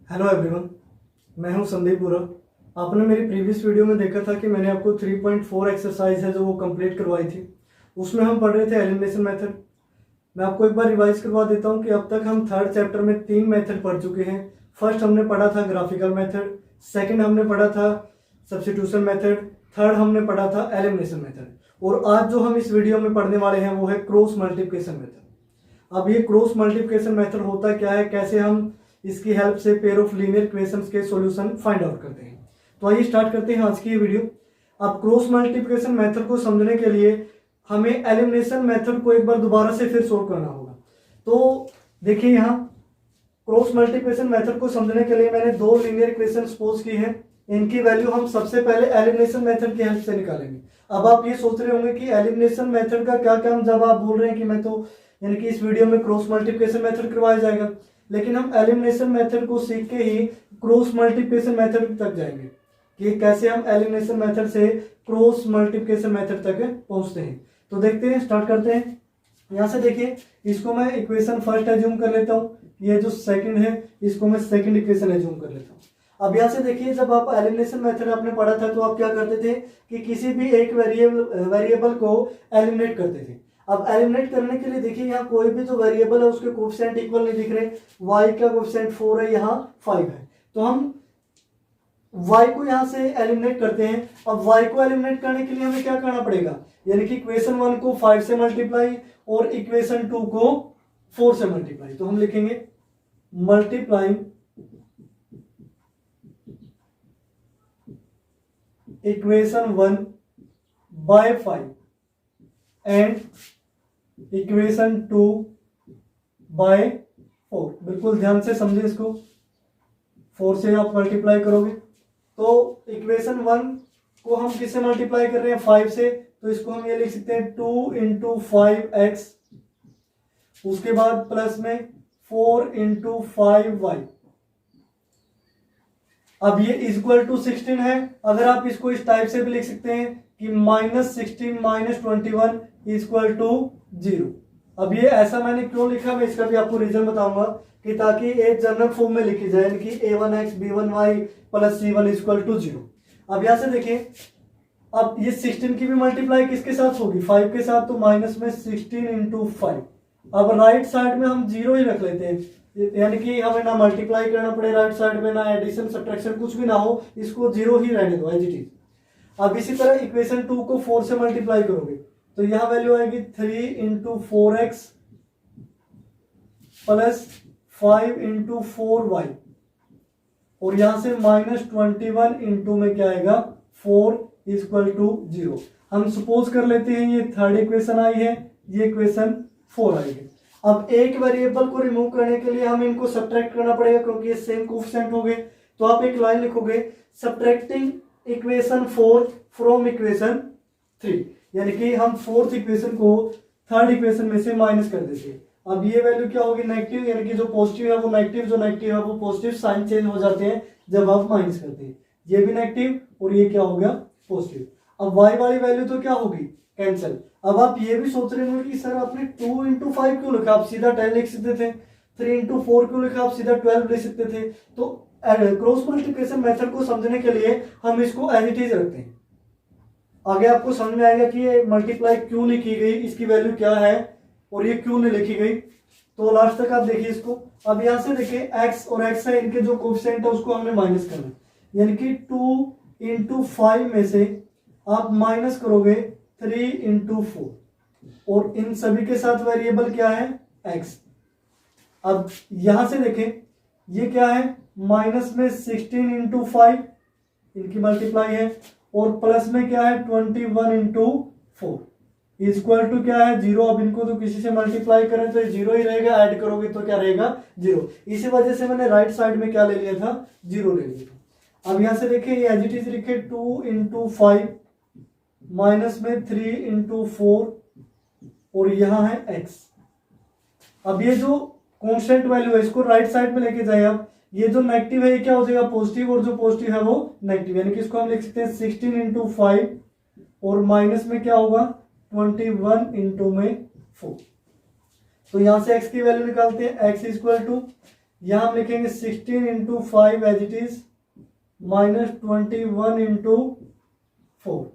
Hello everyone, मैं हूं संदीप बुरा। आपने मेरी प्रीवियस वीडियो में देखा था कि मैंने आपको 3.4 एक्सरसाइज है जो वो कंप्लीट करवाई थी। उसमें हम पढ़ रहे थे एलिमिनेशन मेथड। मैं आपको एक बार रिवाइज करवा देता हूं कि अब तक हम थर्ड चैप्टर में 3 मेथड पढ़ चुके हैं। फर्स्ट हमने पढ़ा था ग्राफिकल मेथड, सेकेंड हमने पढ़ा था सब्स्टिट्यूशन मेथड, थर्ड हमने पढ़ा था एलिमिनेशन मेथड। और आज जो हम इस वीडियो में पढ़ने वाले हैं वो है क्रॉस मल्टीप्लिकेशन मेथड। अब ये क्रॉस मल्टीप्लिकेशन मेथड होता क्या है, कैसे हम इसकी हेल्प से पेयर ऑफ लीनियर इक्वेशंस के सॉल्यूशन फाइंड आउट करते हैं। तो आइए स्टार्ट करते हैं आज की ये वीडियो। अब क्रॉस मल्टीप्लिकेशन मेथड को समझने के लिए हमें एलिमिनेशन मेथड को एक बार दोबारा से फिर सोल्व करना होगा। तो देखिए यहाँ क्रॉस मल्टीप्लिकेशन मेथड को समझने के लिए मैंने दो लीनियर इक्वेशन सपोज की है। इनकी वैल्यू हम सबसे पहले एलिमिनेशन मेथड की हेल्प से निकालेंगे। अब आप ये सोच रहे होंगे कि एलिमिनेशन मेथड का क्या काम, जब आप बोल रहे हैं कि मैं तो यानी कि इस वीडियो में क्रॉस मल्टीप्लिकेशन मेथड करवाया जाएगा, लेकिन हम एलिमिनेशन मेथड को सीख के ही क्रॉस मल्टीप्लिकेशन मेथड तक जाएंगे कि कैसे हम एलिमिनेशन मेथड से क्रॉस मल्टीप्लिकेशन मेथड तक पहुंचते हैं। तो देखते हैं, स्टार्ट करते हैं। यहां से देखिए, इसको मैं इक्वेशन फर्स्ट एज्यूम कर लेता हूं, ये जो सेकंड है इसको मैं सेकंड इक्वेशन एज्यूम कर लेता हूं। अब यहां से देखिए, जब आप एलिमिनेशन मेथड आपने पढ़ा था तो आप क्या करते थे कि किसी भी एक वेरिएबल को एलिमिनेट करते थे। अब एलिमिनेट करने के लिए देखिए, यहाँ कोई भी जो वेरिएबल है उसके कोएफिशिएंट इक्वल नहीं दिख रहे। y का कोएफिशिएंट 4 है, यहाँ 5 है, तो हम y को यहाँ से एलिमिनेट करते हैं। अब y को एलिमिनेट करने के लिए हमें क्या करना पड़ेगा, यानी कि इक्वेशन 1 को 5 से मल्टीप्लाई और इक्वेशन 2 को 4 से मल्टीप्लाई। तो हम लिखेंगे multiplying equation 1 by 5 and equation 2 by 4। बिल्कुल ध्यान से समझे इसको, 4 से आप मल्टीप्लाई करोगे तो इक्वेशन 1 को हम किससे मल्टीप्लाई कर रहे हैं, 5 से, तो इसको हम ये लिख सकते हैं 2 इंटू 5x, उसके बाद प्लस में 4 इंटू 5y। अब ये इक्वल टू 16 है। अगर आप इसको इस टाइप से भी लिख सकते हैं कि -16 - 21 इक्वल टू 0। अब ये ऐसा मैंने क्यों लिखा, मैं इसका भी आपको रीजन बताऊंगा कि ताकि एक जनरल फॉर्म में लिखी जाए, यानी कि a1x b1y plus c1 equal to 0। अब यहां से देखिए, अब ये 16 की भी मल्टीप्लाई किसके साथ होगी, 5 के साथ, तो माइनस में 16 इंटू 5। अब राइट साइड में हम 0 ही रख लेते हैं, यानी कि हमें ना मल्टीप्लाई करना पड़े राइट साइड में, ना एडिशन सब्ट्रैक्शन कुछ भी ना हो, इसको 0 ही रहने दो एज इट इज। अब इसी तरह इक्वेशन 2 को 4 से मल्टीप्लाई करोगे तो यहां वैल्यू आएगी 3 into 4x plus 5 into 4y, और यहां से -21 इंटू में क्या आएगा 4 इक्वल टू 0। हम सपोज कर लेते हैं ये थर्ड इक्वेशन आई है, ये इक्वेशन 4 आई है। अब एक वेरिएबल को रिमूव करने के लिए हमें इनको सब्ट्रैक्ट करना पड़ेगा क्योंकि ये सेम कोएफिशिएंट हो गए। तो आप एक लाइन लिखोगे, सब्ट्रैक्टिंग इक्वेशन 4 फ्रॉम इक्वेशन 3, यानी कि हम फोर्थ इक्वेशन को थर्ड इक्वेशन में से माइनस कर देते हैं। अब ये वैल्यू क्या होगी, नेगेटिव, यानी कि जो पॉजिटिव है वो नेगेटिव, जो नेगेटिव है वो पॉजिटिव, साइन चेंज हो जाते हैं जब आप माइनस करते हैं। ये भी नेगेटिव और ये क्या हो गया पॉजिटिव। अब y वाली वैल्यू तो क्या होगी, कैंसिल। अब आप ये भी सोच रहे होंगे कि सर आपने 2 इंटू 5 क्यों लिखा, आप सीधा 10 लिख सकते थे। 3 इंटू 4 क्यों लिखा, आप सीधा 12 लिख सकते थे। तो क्रॉस मल्टीप्लिकेशन मेथड को समझने के लिए हम इसको एज इट इज रखते हैं। आगे आपको समझ में आएगा कि ये मल्टीप्लाई क्यों नहीं की गई, इसकी वैल्यू क्या है और ये क्यों नहीं लिखी गई। तो लास्ट तक आप देखिए इसको। अब यहां से देखिए x और x है, इनके जो कोएफिशिएंट है उसको हमने माइनस करना है, यानी कि 2 इंटू 5 में से आप माइनस करोगे 3 इंटू 4, और इन सभी के साथ वेरिएबल क्या है x। अब यहां से देखें ये क्या है, माइनस में 16 इंटू 5 इनकी मल्टीप्लाई है, और प्लस में क्या है 21 इंटू 4 इक्वल टू क्या है 0। अब इनको तो किसी से मल्टीप्लाई करें तो 0 ही रहेगा, ऐड करोगे तो क्या रहेगा 0। इसी वजह से मैंने राइट साइड में क्या ले लिया था, 0 ले लिया था। अब यहां से देखिए ये एज इट इज लिखे 2 इंटू 5 माइनस में 3 इंटू 4, और यहां है x। अब ये जो कॉन्स्टेंट वैल्यू है इसको राइट साइड में लेके जाए आप, ये जो नेगेटिव है ये क्या हो जाएगा पॉजिटिव, और जो पॉजिटिव है वो नेगेटिव, यानी कि इसको हम लिख सकते हैं 16 इंटू 5 और माइनस में क्या होगा 21 इंटू में 4। तो यहां से x की वैल्यू निकालते हैं, x इक्वल टू यहां हम लिखेंगे 16 into 5 as it is minus 21 into 4।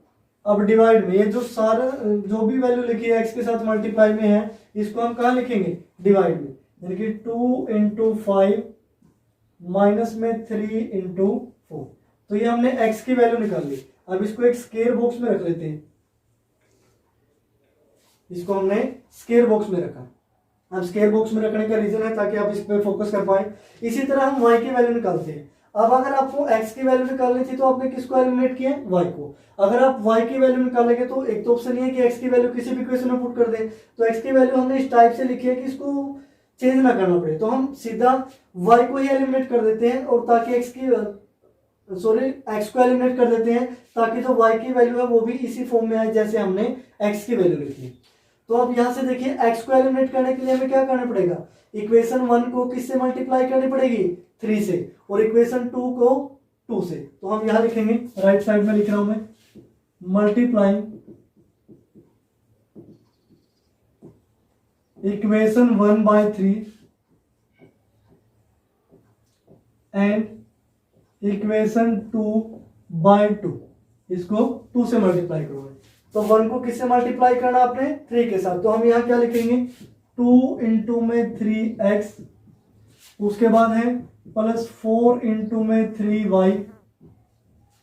अब डिवाइड में ये जो सारा जो भी वैल्यू लिखी है एक्स के साथ मल्टीप्लाई में है, इसको हम कहाँ लिखेंगे? डिवाइड में, यानी कि 2 इंटू 5 माइनस में 3 इंटू 4। तो ये हमने एक्स की वैल्यू निकाल ली। अब इसको एक स्केयर बॉक्स में रख लेते हैं। इसको हमने स्केयर बॉक्स में रखा। अब स्केयर बॉक्स में रखने का रीजन है ताकि आप इस पे फोकस कर पाए। इसी तरह हम y की वैल्यू निकालते हैं। अब अगर आपको x की वैल्यू निकालनी थी तो आपने किसको एलिमिनेट किया? y को। अगर आप y की वैल्यू निकालेंगे तो एक तो ऑप्शन ये है कि x की वैल्यू किसी भी इक्वेशन में पुट कर दें, तो x की वैल्यू हमने इस टाइप से लिखी है कि इसको चेंज ना करना पड़े, तो हम सीधा y को ही एलिमिनेट कर देते हैं, और ताकि x को एलिमिनेट कर देते हैं ताकि जो y की वैल्यू है वो भी इसी फॉर्म में आए जैसे हमने x की वैल्यू लिखी है। तो अब यहां से देखिए x को एलिमिनेट करने के लिए हमें क्या करना पड़ेगा? इक्वेशन 1 को किससे मल्टीप्लाई करनी पड़ेगी? 3 से, और इक्वेशन 2 को 2 से। तो हम यहां लिखेंगे, राइट साइड में लिख रहा हूं मैं, multiplying equation 1 by 3 and equation 2 by 2, इसको 2 से मल्टीप्लाई करोगे। तो 1 को किससे मल्टीप्लाई करना आपने? 3 के साथ। तो हम यहां क्या लिखेंगे? 2 इंटू में 3x, उसके बाद है प्लस 4 इंटू में 3y,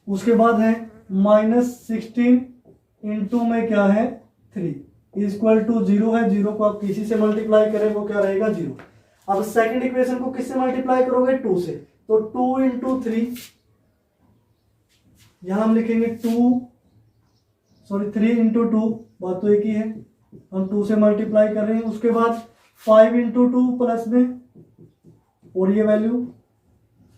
उसके बाद है माइनस 16 इंटू में क्या है? 3 इक्वल टू 0 है। 0 को आप किसी से मल्टीप्लाई करें वो क्या रहेगा? 0। अब सेकंड इक्वेशन को किससे मल्टीप्लाई करोगे? 2 से। तो 2 इंटू 3, यहां हम लिखेंगे 3 इंटू 2, बात तो एक ही है, हम 2 से मल्टीप्लाई कर रहे हैं। उसके बाद 5 इंटू 2 प्लस में, और ये वैल्यू,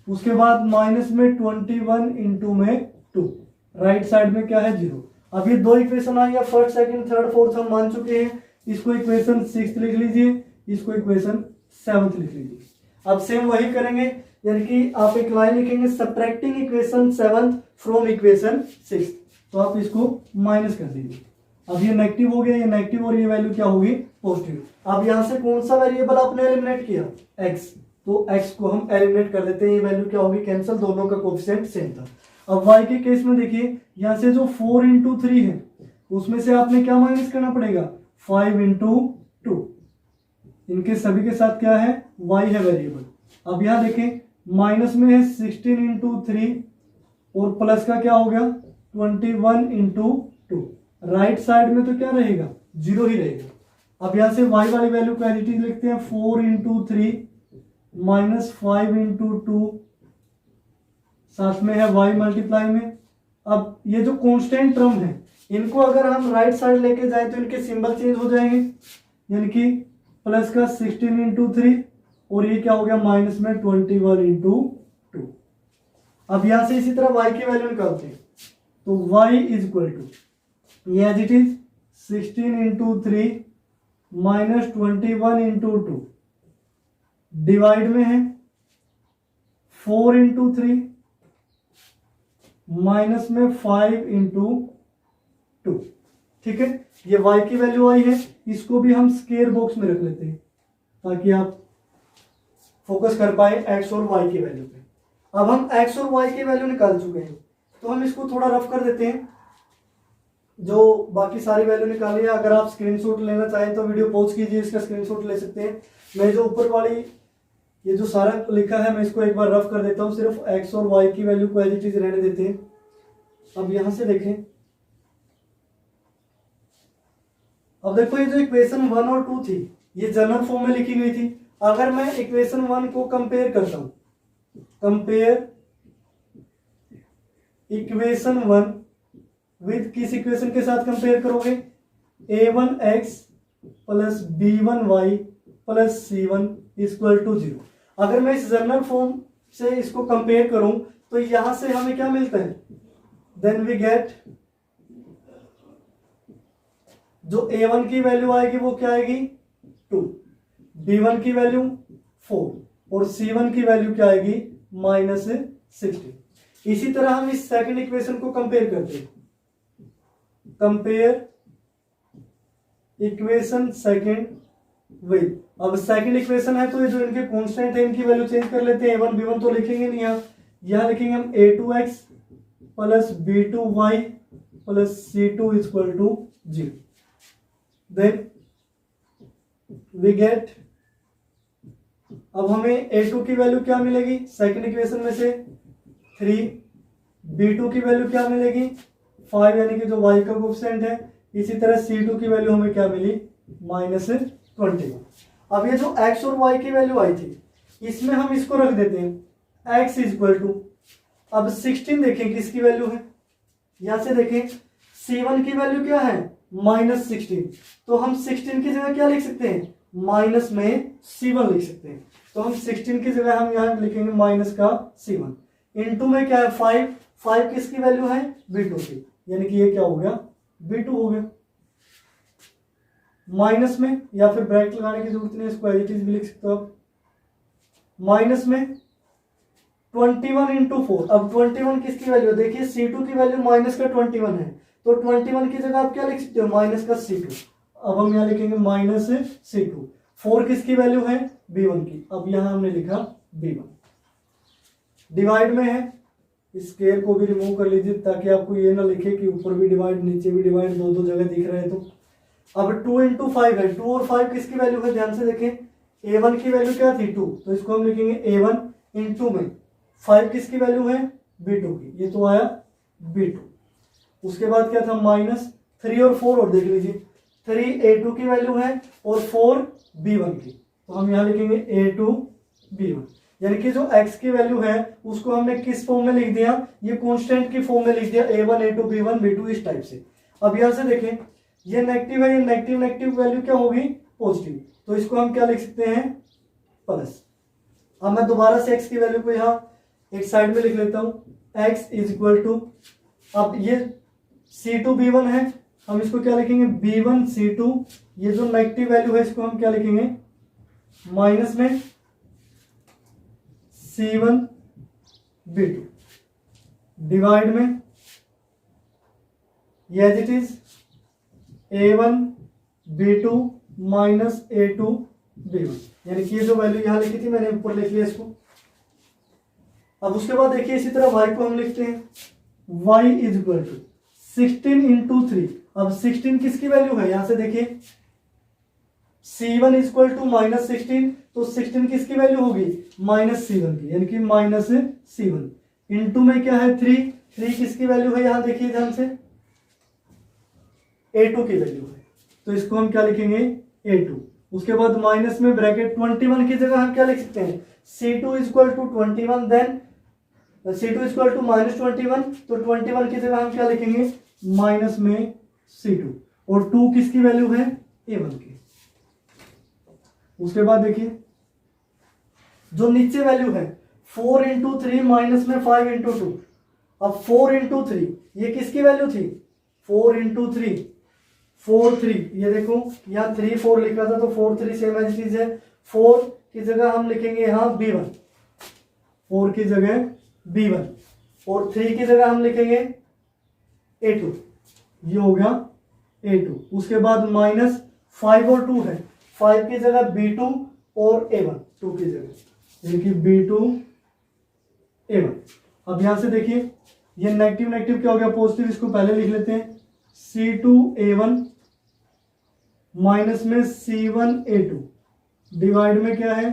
उसके बाद माइनस में 21 इंटू में 2, राइट साइड में क्या है? 0। अब ये दो इक्वेशन आ गया, फर्स्ट सेकंड थर्ड फोर्थ हम मान चुके हैं। इसको इक्वेशन 6 लिख लीजिए, इसको इक्वेशन 7 लिख लीजिए। अब सेम वही करेंगे, यानी कि आप एक लाइन लिखेंगे, सब्ट्रैक्टिंग इक्वेशन 7 फ्रॉम इक्वेशन 6, तो आप इसको माइनस कर दीजिए। अब ये नेगेटिव हो गया, ये नेगेटिव, और ये वैल्यू क्या होगी? पॉजिटिव। अब यहां से कौन सा वेरिएबल आपने एलिमिनेट किया? x। तो x को हम एलिमिनेट कर देते हैं, ये वैल्यू क्या होगी? कैंसिल, दोनों का कोएफिशिएंट सेम था। अब y के केस में देखिए, यहां से जो 4 इंटू 3 है उसमें से आपने क्या माइनस करना पड़ेगा? 5 इंटू 2। इनके सभी के साथ क्या है? y है वेरिएबल। अब यहां देखें, माइनस में है 16 इंटू 3, और प्लस का क्या हो गया? 21 इंटू 2। राइट साइड में तो क्या रहेगा? 0 ही रहेगा। अब यहां से y वाली वैल्यू को एज इट इज लिखते हैं, 4 इंटू 3 माइनस 5 इंटू 2, साथ में है y मल्टीप्लाई में। अब ये जो कांस्टेंट टर्म है, इनको अगर हम राइट साइड लेके जाए तो इनके सिंबल चेंज हो जाएंगे, यानी कि प्लस का 16 इंटू 3, और ये क्या हो गया? माइनस में 21 इंटू 2। अब यहां से इसी तरह y की वैल्यू निकालते हैं, तो y इज इक्वल टू, ये as it is 16 into 3 minus 21 into 2, divide में है 4 इंटू 3 माइनस में 5 इंटू 2। ठीक है, ये y की वैल्यू आई है, इसको भी हम स्केयर बॉक्स में रख लेते हैं ताकि आप फोकस कर पाए x और y की वैल्यू पे। अब हम x और y की वैल्यू निकाल चुके हैं, तो हम इसको थोड़ा रफ कर देते हैं। जो बाकी सारी वैल्यू निकाली है, अगर आप स्क्रीनशॉट लेना चाहें तो वीडियो पॉज कीजिए, इसका स्क्रीनशॉट ले सकते हैं। मैं जो ऊपर वाली ये जो सारा लिखा है मैं इसको एक बार रफ कर देता हूं, सिर्फ x और y की वैल्यू को एज इट इज रहने देते हैं। अब यहां से देखें, अब देखो ये जो इक्वेशन 1 और 2 थी ये जनरल फॉर्म में लिखी गई थी। अगर मैं इक्वेशन 1 को कंपेयर करता हूं, कंपेयर इक्वेशन 1 विद किस इक्वेशन के साथ कंपेयर करोगे? a1x plus b1y plus c1 equal to 0। अगर मैं इस जनरल फॉर्म से इसको कंपेयर करूं तो यहां से हमें क्या मिलता है? देन वी गेट, जो a1 की वैल्यू आएगी वो क्या आएगी? 2, b1 की वैल्यू 4, और c1 की वैल्यू क्या आएगी? माइनस 16। इसी तरह हम इस सेकंड इक्वेशन को कंपेयर करते हैं, कंपेयर इक्वेशन सेकंड वही। अब सेकंड इक्वेशन है तो ये जो इनके कांस्टेंट है इनकी वैल्यू चेंज कर लेते हैं। a1 b1 तो लिखेंगे नहीं, यहाँ लिखेंगे हम a2x plus b2y plus c2 equal to 0। Then we get, अब हमें a2 की वैल्यू क्या मिलेगी सेकंड इक्वेशन में से 3, b2 की वैल्यू क्या मिलेगी 5 यानी कि जो y का कोएफिशिएंट है। इसी तरह c2 की वैल्यू हमें क्या मिली -21। अब ये जो x और y की वैल्यू आई थी इसमें हम इसको रख देते हैं x इक्वल टू, अब 16 देखें किसकी वैल्यू है, यहां से देखें c1 की वैल्यू क्या है -16, तो हम 16 की जगह क्या लिख सकते हैं माइनस में c1 लिख सकते हैं। तो हम 16 की जगह हम यहाँ लिखेंगे माइनस का c1, इनटू में क्या है 5 किसकी वैल्यू है b2 की, यानी कि ये क्या हो गया b2 हो गया। माइनस में या फिर ब्रैकेट लगाने की जरूरत नहीं, इसको एज इट इज भी लिख सकते हो आप। माइनस में 21 इंटू 4, अब 21 किसकी वैल्यू, देखिए c2 की वैल्यू माइनस का 21 है, तो 21 की जगह आप क्या लिख सकते हो माइनस का c2। अब हम यहाँ लिखेंगे माइनस c2। 4 किसकी वैल्यू है b1 की, अब यहाँ हमने लिखा b1। डिवाइड में है, स्केयर को भी रिमूव कर लीजिए ताकि आपको ये ना लिखे कि ऊपर भी डिवाइड नीचे भी डिवाइड, दो जगह दिख रहे हैं। तो अब 2 इंटू 5 है, 2 और 5 किसकी वैल्यू है ध्यान से देखें, a1 की वैल्यू क्या थी 2, तो इसको हम लिखेंगे a1 इंटू में 5 किसकी वैल्यू है b2 की, ये तो आया b2। उसके बाद क्या था माइनस 3 और 4, और देख लीजिए 3 a2 की वैल्यू है और 4 b1 की, तो हम यहाँ लिखेंगे a2 b1, यानी कि जो x की वैल्यू है उसको हमने किस फॉर्म में लिख दिया, ये कांस्टेंट की फॉर्म में लिख दिया a1 a2 b1 b2 इस टाइप से। अब यहाँ से देखें ये नेगेटिव है, ये नेगेटिव वैल्यू क्या होगी पॉजिटिव, तो इसको हम क्या लिख सकते हैं प्लस। अब मैं दोबारा से x की वैल्यू को यहाँ एक साइड में लिख लेता हूं, x इज इक्वल टू, अब ये c2 b1 है, हम इसको क्या लिखेंगे b1 c2, ये जो नेगेटिव वैल्यू है इसको हम क्या लिखेंगे माइनस में c1 b2, डिवाइड में ये as it is a1 b2 minus a2 b1, यानी कि ये जो वैल्यू यहां लिखी थी मैंने ऊपर लिख लिया इसको। अब उसके बाद देखिए इसी तरह y को हम लिखते हैं y is equal to 16 into 3, अब 16 किसकी वैल्यू है यहां से देखिए c1 is equal to minus 16, तो 16 किसकी वैल्यू होगी माइनस c1 की, यानी कि माइनस c1 इंटू में क्या है 3 किसकी वैल्यू है यहां देखिए ध्यान से a2 की वैल्यू है, तो इसको हम क्या लिखेंगे a2। उसके बाद माइनस में ब्रैकेट 21 की जगह हम क्या लिख सकते हैं c2 is equal to 21, then c2 is equal to minus 21, तो 21 की जगह हम क्या लिखेंगे माइनस में c2, और 2 किसकी वैल्यू है a1 की। उसके बाद देखिए जो नीचे वैल्यू है 4 इंटू 3 माइनस में 5 इंटू 2, अब 4 इंटू 3 ये किसकी वैल्यू थी 4 इंटू 3 4 3, ये देखो यहाँ 3 4 लिखा था तो 4 3 सेम एज इट इज है, 4 की जगह हम लिखेंगे यहाँ b1, 4 की जगह b1 और 3 की जगह हम लिखेंगे a2, ये हो गया a2। उसके बाद माइनस 5 और 2 है, 5 की जगह b2 और a1 2 की जगह, यानी कि b2 a1। अब यहां से देखिए ये नेगेटिव क्या हो गया पॉजिटिव, इसको पहले लिख लेते हैं c2 a1 माइनस में c1 a2, डिवाइड में क्या है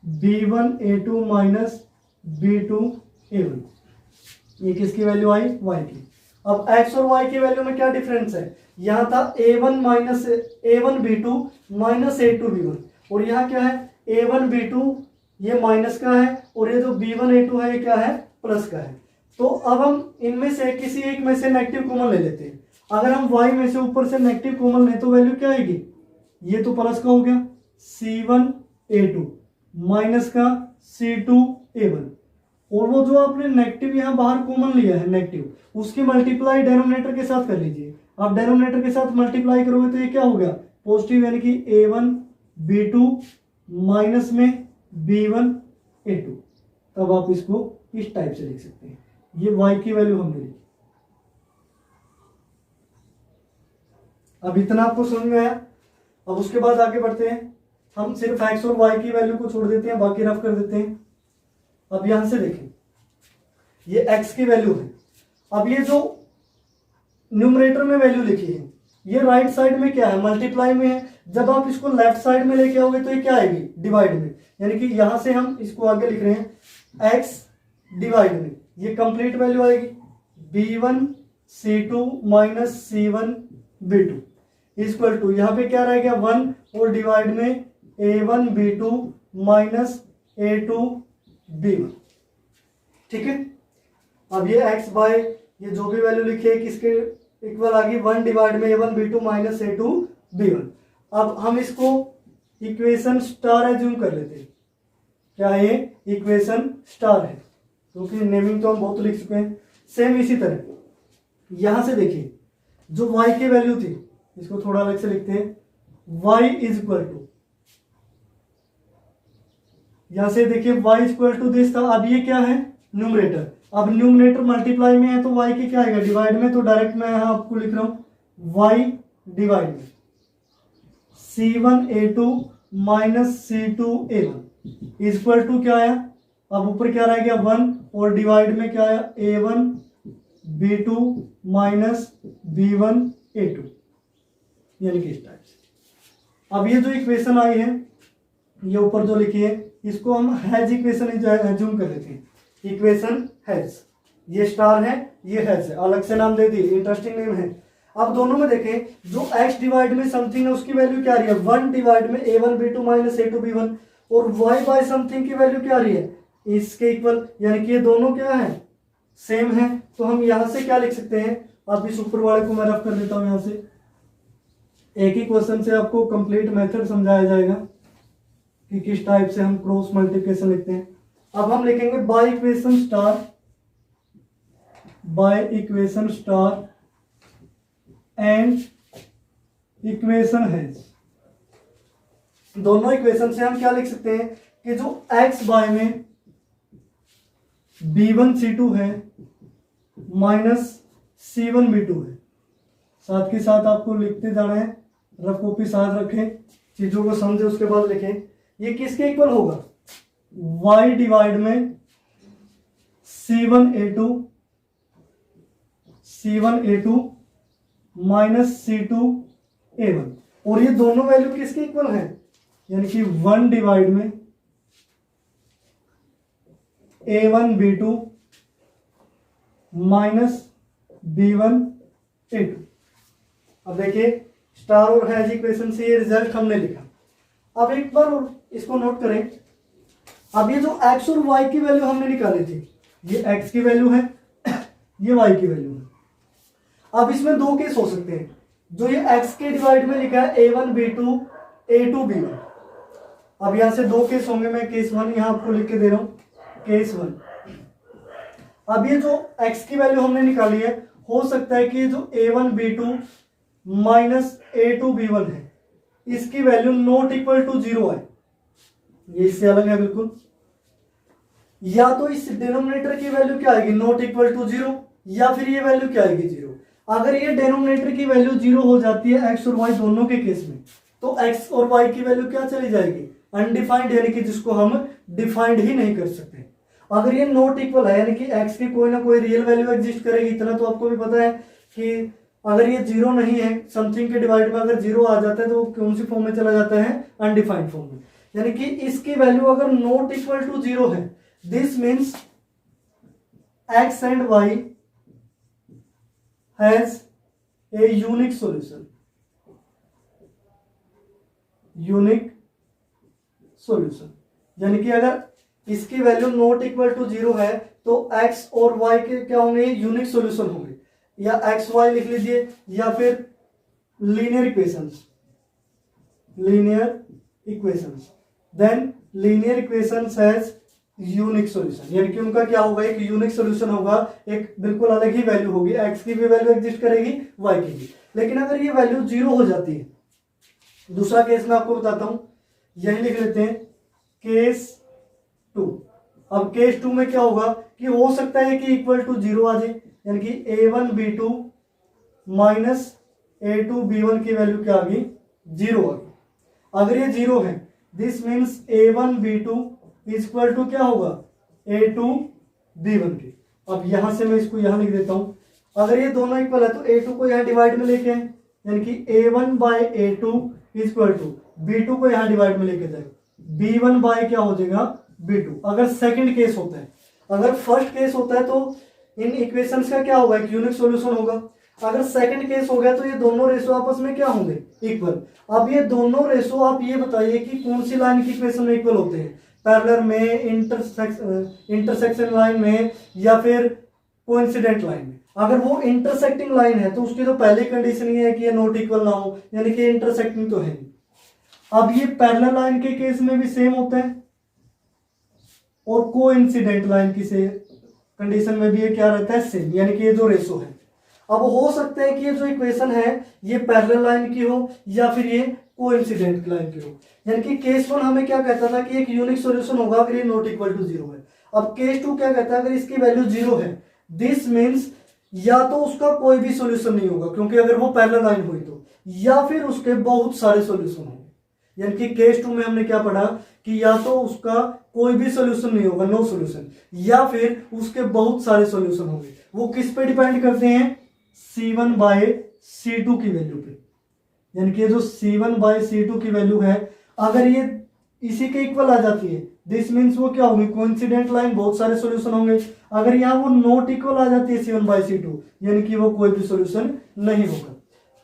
b1 a2 minus b2 a1, ये किसकी वैल्यू आई y की। अब x और y की वैल्यू में क्या डिफरेंस है, यहां था a1 minus a1 b2 minus a2 b1, और यहाँ क्या है a1 b2 ये माइनस का है और ये जो b1 a2 है ये क्या है प्लस का है। तो अब हम इनमें से किसी एक में से नेगेटिव कॉमन ले लेते हैं, अगर हम y में से ऊपर से नेगेटिव कॉमन लें तो वैल्यू क्या आएगी, ये तो प्लस का हो गया c1 a2 माइनस का c2 a1, और वो जो आपने नेगेटिव यहाँ बाहर कॉमन लिया है नेगेटिव उसकी मल्टीप्लाई डेनोमिनेटर के साथ कर लीजिए। आप डेनोमिनेटर के साथ मल्टीप्लाई करोगे तो ये क्या हो गया पॉजिटिव, यानी कि a1 b2 माइनस में b1 a2, तब आप इसको इस टाइप से लिख सकते हैं। ये y की वैल्यू हमने लिखी। अब इतना आपको समझ में आया। अब उसके बाद आगे बढ़ते हैं, हम सिर्फ x और y की वैल्यू को छोड़ देते हैं, बाकी रफ कर देते हैं। अब यहां से देखें, ये x की वैल्यू है। अब ये जो न्यूमरेटर में वैल्यू लिखी है, ये राइट साइड में क्या है, मल्टीप्लाई में है। जब आप इसको लेफ्ट साइड में लेके आओगे तो ये क्या आएगी, डिवाइड में। यानी कि यहां से हम इसको आगे लिख रहे हैं x डिवाइड में, ये कंप्लीट वैल्यू आएगी b1 c2 minus c1 b2 equal to, यहाँ पे क्या रह गया 1 और डिवाइड में a1 b2 minus a2 b1। ठीक है, अब ये x बाय ये जो भी वैल्यू लिखी है किसके इक्वल आ गई, 1 डिवाइड में a1 b2 minus a2 b1। अब हम इसको इक्वेशन स्टार एज्यूम कर लेते हैं। क्या है ये, इक्वेशन स्टार है, क्योंकि तो नेमिंग तो हम बहुत लिख चुके हैं। सेम इसी तरह यहां से देखिए, जो y की वैल्यू थी, इसको थोड़ा अलग से लिखते हैं, y इज इक्वल टू, यहां से देखिए y इक्वल टू दिस था। अब ये क्या है, न्यूमरेटर। अब न्यूमरेटर मल्टीप्लाई में है तो y की क्या आएगा, डिवाइड में। तो डायरेक्ट मैं यहां आपको लिख रहा हूं y डिवाइड में c1a2 minus c2a1 equal to क्या आया, अब ऊपर क्या रह गया 1 और डिवाइड में क्या आया a1 b2 minus b1 a2, यानी कि इस टाइप से। अब ये जो इक्वेशन आई है, ये ऊपर जो लिखी है, इसको हम हैज इक्वेशन एज्यूम कर लेते हैं। इक्वेशन हैज, ये स्टार है, ये हैज है, अलग से नाम दे दिए, इंटरेस्टिंग नेम है। अब दोनों में देखें, जो x डिवाइड में समथिंग है उसकी वैल्यू क्या आ रही है, 1 डिवाइड में a1 b2 minus a2 b1, और y बाय समथिंग की वैल्यू क्या आ रही है, इसके इक्वल, यानी कि ये दोनों क्या है, सेम है। तो हम यहां से क्या लिख सकते हैं, अब इस ऊपर वाले को मैं रफ कर देता हूं। यहां से एक ही क्वेश्चन से आपको कंप्लीट मेथड समझाया जाएगा कि किस टाइप से हम क्रॉस मल्टीप्लिकेशन लिखते हैं। अब हम लिखेंगे by equation star and equation has. दोनों इक्वेशन से हम क्या लिख सकते हैं कि जो x बाय में b1 c2 है माइनस c1 b2 है, साथ के साथ आपको लिखते जाना है, रफ कॉपी साथ रखें, चीजों को समझे उसके बाद लिखें। ये किसके इक्वल होगा, y डिवाइड में c1a2 माइनस c2a1, और ये दोनों वैल्यू किसके इक्वल है, यानी कि 1 डिवाइड में a1 b2 minus b1 a2। अब देखिए, स्टार और हैज इक्वेशन से ये रिजल्ट हमने लिखा। अब एक बार और इसको नोट करें। अब ये जो x और y की वैल्यू हमने निकाली थी, ये x की वैल्यू है, ये y की वैल्यू है। अब इसमें दो केस हो सकते हैं, जो ये x के डिवाइड में लिखा है a1 b2 a2 b1। अब यहां से दो केस होंगे, मैं केस 1 यहां आपको लिख के दे रहा हूं, केस 1। अब ये जो x की वैल्यू हमने निकाली है, हो सकता है कि जो a1 b2 minus a2 b1 है, इसकी वैल्यू नॉट इक्वल टू 0 है। ये इससे अलग है बिल्कुल। या तो इस डिनोमिनेटर की वैल्यू क्या आएगी, नॉट इक्वल टू 0, या फिर ये वैल्यू क्या आएगी 0। अगर ये डिनोमिनेटर की वैल्यू 0 हो जाती है x और y दोनों के केस में, तो x और y की वैल्यू क्या चली जाएगी, अनडिफाइंड, यानी कि जिसको हम डिफाइंड ही नहीं कर सकते। अगर ये नॉट इक्वल है, यानी कि x की कोई ना कोई रियल वैल्यू एग्जिस्ट करेगी, इतना तो आपको भी पता है कि अगर ये 0 नहीं है, समथिंग के डिवाइड में अगर 0 आ जाता है तो कौन सी फॉर्म में चला जाता है, अनडिफाइंड फॉर्म में। यानी कि इसकी वैल्यू अगर नॉट इक्वल टू 0 है, this means x and y has a unique solution. Unique solution यानी कि अगर इसकी वैल्यू नॉट इक्वल टू 0 है तो x और y के क्या होंगे, यूनिक सॉल्यूशन होंगे, या एक्स वाई लिख लीजिए, या फिर linear equations, then linear equations has unique solution, यानी कि उनका क्या होगा, एक यूनिक सॉल्यूशन होगा, एक बिल्कुल अलग ही वैल्यू होगी, x की भी वैल्यू एग्जिस्ट करेगी, y की भी। लेकिन अगर ये वैल्यू 0 हो जाती है, दूसरा केस मैं आपको बताता हूं, यही लिख लेते हैं, केस 2। अब केस 2 में क्या होगा कि हो सकता है कि इक्वल टू 0 आ जाए, यानी कि a1 b2 minus a2 b1 की वैल्यू क्या आ गई, 0 आ गई। अगर ये 0 है this means A1B2 equal to क्या होगा A2B1 के। अब यहां से मैं इसको यहां लिख देता हूं, अगर ये दोनों इक्वल है तो A2 को यहां डिवाइड में लेके आए, यानी कि A1/A2 इक्वल टू B2 को यहां डिवाइड में लेके जाए, B1 बाय क्या हो जाएगा B2। अगर सेकंड केस होता है, अगर फर्स्ट केस होता है तो इन इक्वेशंस का क्या होगा, एक यूनिक सॉल्यूशन होगा। अगर सेकंड केस हो गया तो ये दोनों रेशो आपस में क्या होंगे, इक्वल। अब ये दोनों रेशो आप ये बताइए कि कौन सी लाइन की इक्वेशन में इक्वल होते हैं, पैरेलल में, इंटरसेक्शन लाइन में, या फिर कोइंसिडेंट लाइन में। अगर वो इंटरसेक्टिंग लाइन है तो उसकी तो पहली कंडीशन ये है कि ये नॉट इक्वल ना हो, यानी कि इंटरसेक्टिंग तो है नहीं। अब ये पैरेलल लाइन के केस में भी सेम होता है और कोइंसिडेंट लाइन की से कंडीशन में भी ये क्या रहता है, सेम, यानी कि ये जो रेशो है। अब हो सकता है कि ये जो इक्वेशन है ये पैरेलल लाइन की हो या फिर ये कोइंसिडेंट लाइन की हो। यानी कि केस 1 हमें क्या कहता था कि एक यूनिक सॉल्यूशन होगा अगर ये नॉट इक्वल टू 0 है। अब केस 2 क्या कहता है, अगर इसकी वैल्यू 0 है, दिस मीन्स या तो उसका कोई भी सॉल्यूशन नहीं होगा क्योंकि अगर वो पैरेलल लाइन हुई तो, या फिर उसके बहुत सारे सॉल्यूशन होंगे। यानी कि केस 2 में हमने क्या पढ़ा कि या तो उसका कोई भी सॉल्यूशन नहीं होगा, नो सॉल्यूशन, या फिर उसके बहुत सारे सॉल्यूशन होंगे। वो किस पे डिपेंड करते हैं, C1/C2 की वैल्यू पे। यानी कि जो C1/C2 की वैल्यू है, अगर ये इसी के इक्वल आ जाती है, दिस मीन्स वो क्या होगी, कोइंसिडेंट लाइन, बहुत सारे सॉल्यूशन होंगे। अगर यहाँ वो नॉट इक्वल आ जाती है C1/C2, यानी कि वो कोई भी सॉल्यूशन नहीं होगा।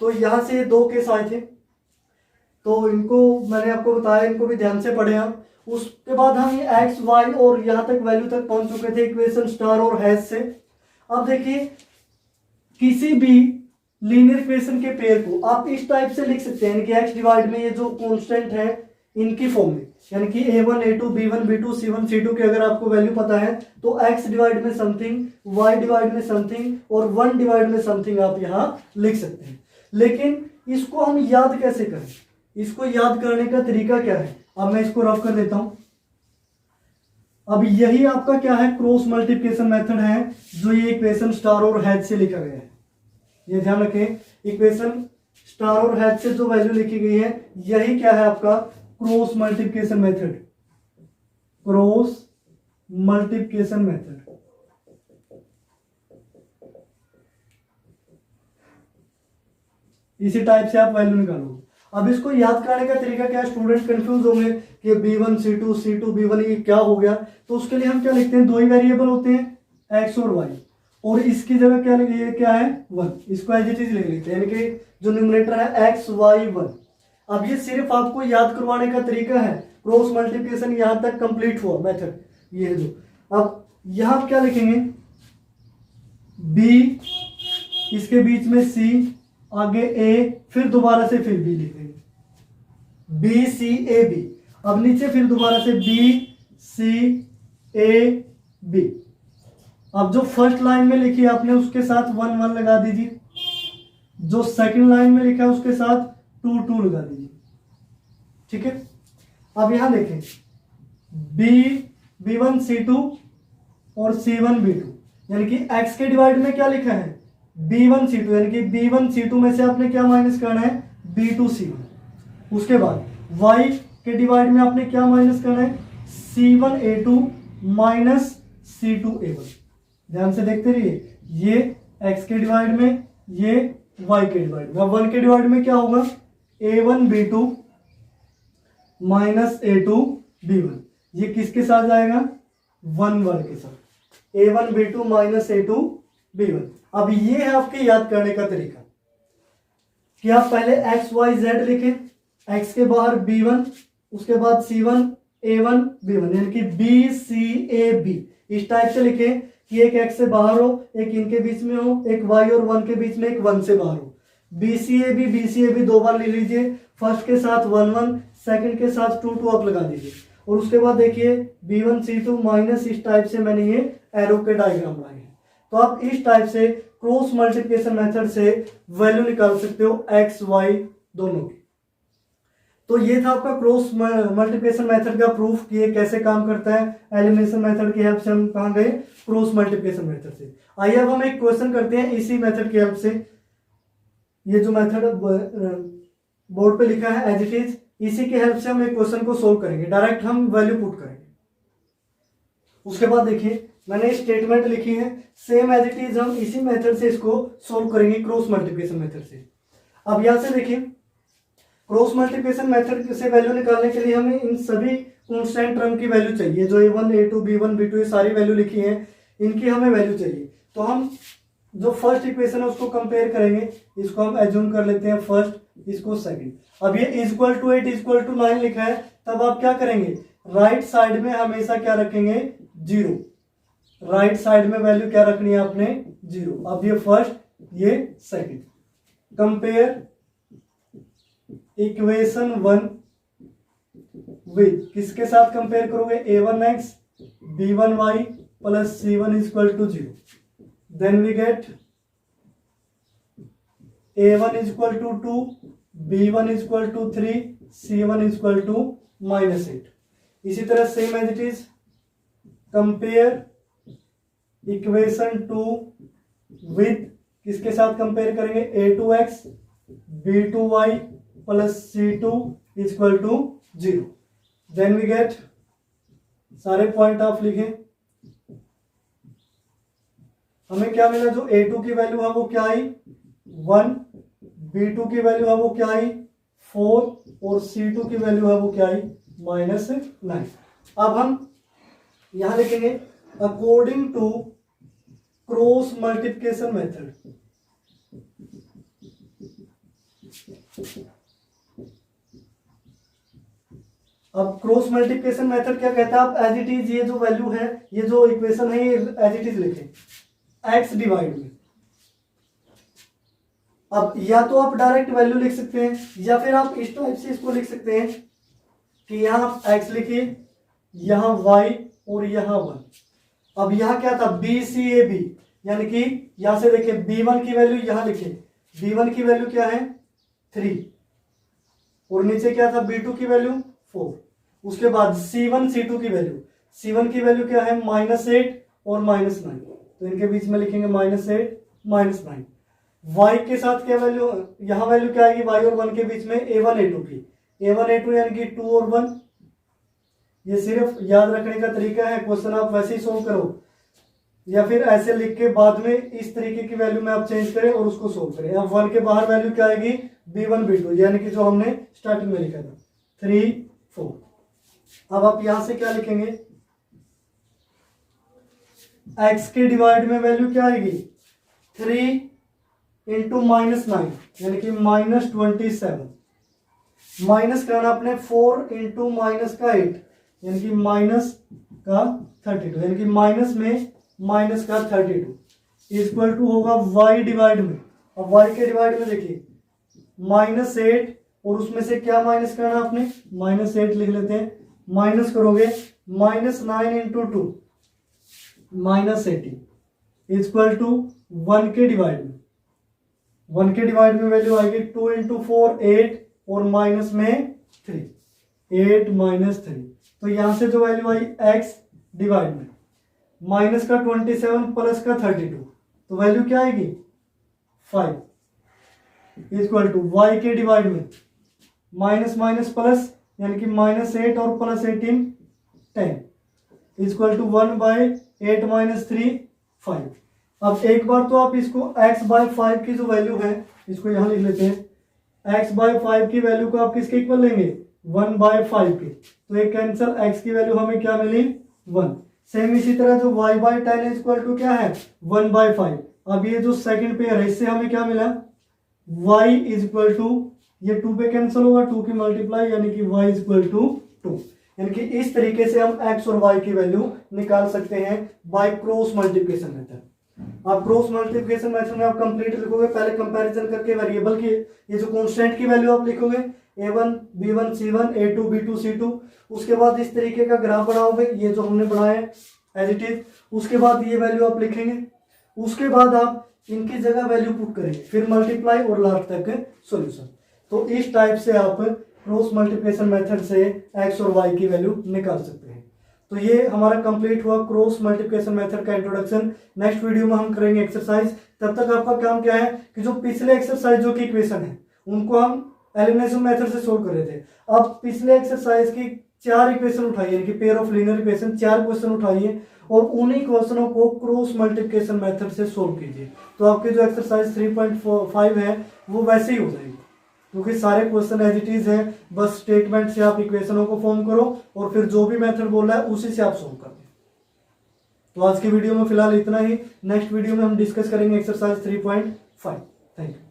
तो यहां से 2 केस आए थे, तो इनको मैंने आपको बताया, इनको भी ध्यान से पढ़े आप। उसके बाद हम ये एक्स वाई और यहां तक वैल्यू तक पहुंच चुके थे इक्वेशन स्टार और हैश से। अब देखिए किसी भी लीनियर इक्वेशन के पेयर को आप इस टाइप से लिख सकते हैं कि एक्स डिवाइड में ये जो कांस्टेंट है इनकी फॉर्म में, यानी कि A1 A2 B1 B2 C1 C2 की अगर आपको वैल्यू पता है तो x डिवाइड में समथिंग, y डिवाइड में समथिंग और 1 डिवाइड में समथिंग आप यहां लिख सकते हैं। लेकिन इसको हम याद कैसे करें, इसको याद करने का तरीका क्या है, अब मैं इसको रफ कर देता हूं। अब यही आपका क्या है, क्रॉस मल्टीप्लिकेशन मेथड है, जो ये इक्वेशन स्टार और हैच से लिखा गया है। ये ध्यान रखें, इक्वेशन स्टार और हैच से जो वैल्यू लिखी गई है यही क्या है आपका cross multiplication method, cross multiplication method. इसी टाइप से आप वैल्यू निकालोगे। अब इसको याद करने का तरीका क्या है, स्टूडेंट कंफ्यूज होंगे कि B1 C2 C2 B1 ये क्या हो गया। तो उसके लिए हम क्या लिखते हैं, 2 ही वेरिएबल होते हैं x और y, और इसकी जगह क्या लिखिए, ये क्या है 1, इसको एज इट इज लिख लेते हैं, यानी कि जो न्यूमरेटर है x y 1। अब ये सिर्फ आपको याद करवाने का तरीका है, क्रॉस मल्टीप्लिकेशन यहां तक कंप्लीट हुआ मेथड ये जो। अब यहां क्या लिखेंगे, b, इसके बीच में c, आगे a, फिर दोबारा से फिर b लिखेंगे, B C A B। अब नीचे फिर दोबारा से B C A B। अब जो फर्स्ट लाइन में लिखी आपने उसके साथ 1 1 लगा दीजिए, जो सेकंड लाइन में लिखा है उसके साथ 2 2 लगा दीजिए, ठीक है। अब यहां देखें B1 C2 और C1 B2, यानी कि x के डिवाइड में क्या लिखा है B1 C2, यानी कि B1 C2 में से आपने क्या माइनस करना है B2 C1। उसके बाद y के डिवाइड में आपने क्या माइनस करना है C1 A2 minus C2 A1। ध्यान से देखते रहिए, ये x के डिवाइड में, ये y के डिवाइड में। अब 1 के डिवाइड में क्या होगा A1 B2 minus A2 B1, ये किसके साथ जाएगा 1 1 के साथ, A1 B2 minus A2 B1। अब ये है आपके याद करने का तरीका कि आप पहले x y z लिखें, x के बाहर B1, उसके बाद C1 A1 B1, यानी कि B C A B। इस टाइप से लिखें कि एक x से बाहर हो, एक इनके बीच में हो, एक y और 1 के बीच में, एक 1 से बाहर हो। B C A B 2 बार ले लीजिए, फर्स्ट के साथ 1 1, सेकंड के साथ 2 2 आप लगा दीजिए, और उसके बाद देखिए B1 C2 माइनस, इस टाइप से मैंने ये एरो के डायग्राम बनाए हैं। तो आप इस टाइप से क्रॉस मल्टीप्लिकेशन मेथड से वैल्यू निकाल सकते हो x y दोनों की। तो ये था आपका क्रॉस मल्टीप्लिकेशन मेथड का प्रूफ कि ये कैसे काम करता है। एलिमिनेशन मेथड की हेल्प से हम कहां गए, क्रॉस मल्टीप्लिकेशन मेथड से। आइए अब हम एक क्वेश्चन करते हैं इसी मेथड की हेल्प से। ये जो मेथड बोर्ड पे लिखा है एज इट इज, इसी की हेल्प से हम एक क्वेश्चन को सोल्व करेंगे, डायरेक्ट हम वैल्यू पुट करेंगे। उसके बाद देखिए मैंने स्टेटमेंट लिखी है, सेम एज इट इज हम इसी मेथड से इसको सोल्व करेंगे, क्रॉस मल्टीप्लिकेशन मेथड से। अब यहां से देखिए क्रॉस मल्टीप्लिकेशन मेथड से वैल्यू निकालने के लिए हमें इन सभी कांस्टेंट टर्म की वैल्यू चाहिए, जो a1 a2 b1 b2 ये सारी वैल्यू लिखी है, इनकी हमें वैल्यू चाहिए। तो हम जो फर्स्ट इक्वेशन है उसको कंपेयर करेंगे, इसको हम एज्यूम कर लेते हैं फर्स्ट, इसको सेकंड। अब ये इक्वल टू 8 इक्वल टू 9 लिखा है, तब आप क्या करेंगे, राइट साइड में हमेशा क्या रखेंगे, 0। राइट साइड में वैल्यू क्या रखनी है आपने, 0। अब ये फर्स्ट ये सेकंड। कंपेयर इक्वेशन 1 विद, किसके साथ कंपेयर करोगे, a1x b1y plus c1 equal to 0। Then we get a1 equal to 2, b1 equal to 3, c1 equal to -8। इसी तरह same as it is compare equation 2 with, किसके साथ compare करेंगे, a2x b2y plus c2 equal to 0। Then we get, सारे point आप लिखें, हमें क्या मिला, जो a2 की वैल्यू है वो क्या आई, 1, b2 की वैल्यू है वो क्या आई, 4, और c2 की वैल्यू है वो क्या आई, -9। अब हम यहां लिखेंगे according to cross multiplication method. अब क्रॉस मल्टीप्लिकेशन मेथड क्या कहता है, आप एज इट इज ये जो वैल्यू है, ये जो इक्वेशन है, ये एज इट इज लिखें x डिवाइड में। अब या तो आप डायरेक्ट वैल्यू लिख सकते हैं, या फिर आप इस टाइप से इसको लिख सकते हैं कि यहां आप x लिखिए, यहां y और यहां 1। अब यहां क्या था, b c a b, यानी कि यहां से देखिए b1 की वैल्यू यहां लिखिए, b1 की वैल्यू क्या है 3, और नीचे क्या था b2 की वैल्यू 4। उसके बाद c1 c2 की वैल्यू, c1 की वैल्यू क्या है -8 और -9, तो इनके बीच में लिखेंगे -8 -9। y के साथ क्या वैल्यू, यहां वैल्यू क्या आएगी, y और 1 के बीच में a1 a2 की, a1 a2 यानी कि 2 और 1। ये सिर्फ याद रखने का तरीका है, क्वेश्चन आप वैसे ही सोल्व करो, या फिर ऐसे लिख के बाद में इस तरीके की वैल्यू में आप चेंज करें और उसको सोल्व करें। अब 1 के बाहर वैल्यू क्या आएगी, b1 b2, यानी कि जो हमने स्टार्टिंग में लिखा था 3 4। अब आप यहां से क्या लिखेंगे, x के डिवाइड में वैल्यू क्या आएगी, 3 इंटू -9 यानी कि -27, माइनस करना आपने 4 इंटू -8 यानी कि -32, यानी कि माइनस में -32 इक्वल टू होगा y डिवाइड में। अब y के डिवाइड में देखिए -8, और उसमें से क्या माइनस करना आपने, -8 लिख लेते हैं, माइनस करोगे -9 इंटू 2 -18 इक्वल टू 1 के डिवाइड में। 1 के डिवाइड में वैल्यू आएगी 2 इंटू 4 8, और माइनस में 3 8 -3। तो यहां से जो वैल्यू आई x डिवाइड में, माइनस का 27 प्लस का 32, तो वैल्यू क्या आएगी 5 इक्वल टू y के डिवाइड में माइनस माइनस प्लस यानी कि -8 और +18 10 इक्वल टू 1/8 - 3 5। अब एक बार तो आप इसको x/5 की जो वैल्यू है इसको यहां लिख लेते हैं, x/5 की वैल्यू को आप किसके इक्वल लेंगे, 1/5 के, तो एक कैंसिल, x की वैल्यू हमें क्या मिली 1। सेम इसी तरह जो y/10 इक्वल टू क्या है 1/5। अब ये जो सेकंड पेयर है इससे हमें क्या मिला, y इक्वल टू, ये 2 पे कैंसिल होगा, 2 की मल्टीप्लाई यानी कि y इक्वल टू 2। यानी कि इस तरीके से हम x और y की वैल्यू निकाल सकते हैं बाय क्रॉस मल्टीप्लिकेशन मेथड। आप क्रॉस मल्टीप्लिकेशन मेथड में आप कंप्लीट लिखोगे, पहले कंपैरिजन करके वेरिएबल की ये जो कांस्टेंट की वैल्यू आप लिखोगे a1 b1 c1 a2 b2 c2, उसके बाद इस तरीके का ग्राफ बनाओगे, ये जो हमने बनाया एज इट इज, उसके बाद ये वैल्यू आप लिखेंगे, उसके बाद आप इनकी जगह वैल्यू पुट करेंगे, फिर मल्टीप्लाई और लास्ट तक सॉल्यूशन। तो इस टाइप से आप क्रॉस मल्टीप्लिकेशन मेथड से x और y की वैल्यू निकाल सकते हैं। तो ये हमारा कंप्लीट हुआ क्रॉस मल्टीप्लिकेशन मेथड का इंट्रोडक्शन। नेक्स्ट वीडियो में हम करेंगे एक्सरसाइज। तब तक आपका काम क्या है कि जो पिछले एक्सरसाइज जो की इक्वेशन है उनको हम एलिमिनेशन मेथड से सोल्व कर रहे थे, अब पिछले एक्सरसाइज की 4 इक्वेशन उठाइए, यानी कि pair of linear equation 4 question उठाइए और उन्हीं क्वेश्चनों को क्रॉस मल्टीप्लिकेशन मेथड से सोल्व कीजिए, तो आपकी जो एक्सरसाइज 3.5 है वो वैसे ही हो जाएगी, क्योंकि सारे क्वेश्चन एज इट इज है, बस स्टेटमेंट से आप इक्वेशनों को फॉर्म करो और फिर जो भी मेथड बोला है उसी से आप सोल्व कर दें। तो आज की वीडियो में फिलहाल इतना ही, नेक्स्ट वीडियो में हम डिस्कस करेंगे एक्सरसाइज 3.5। Thank you.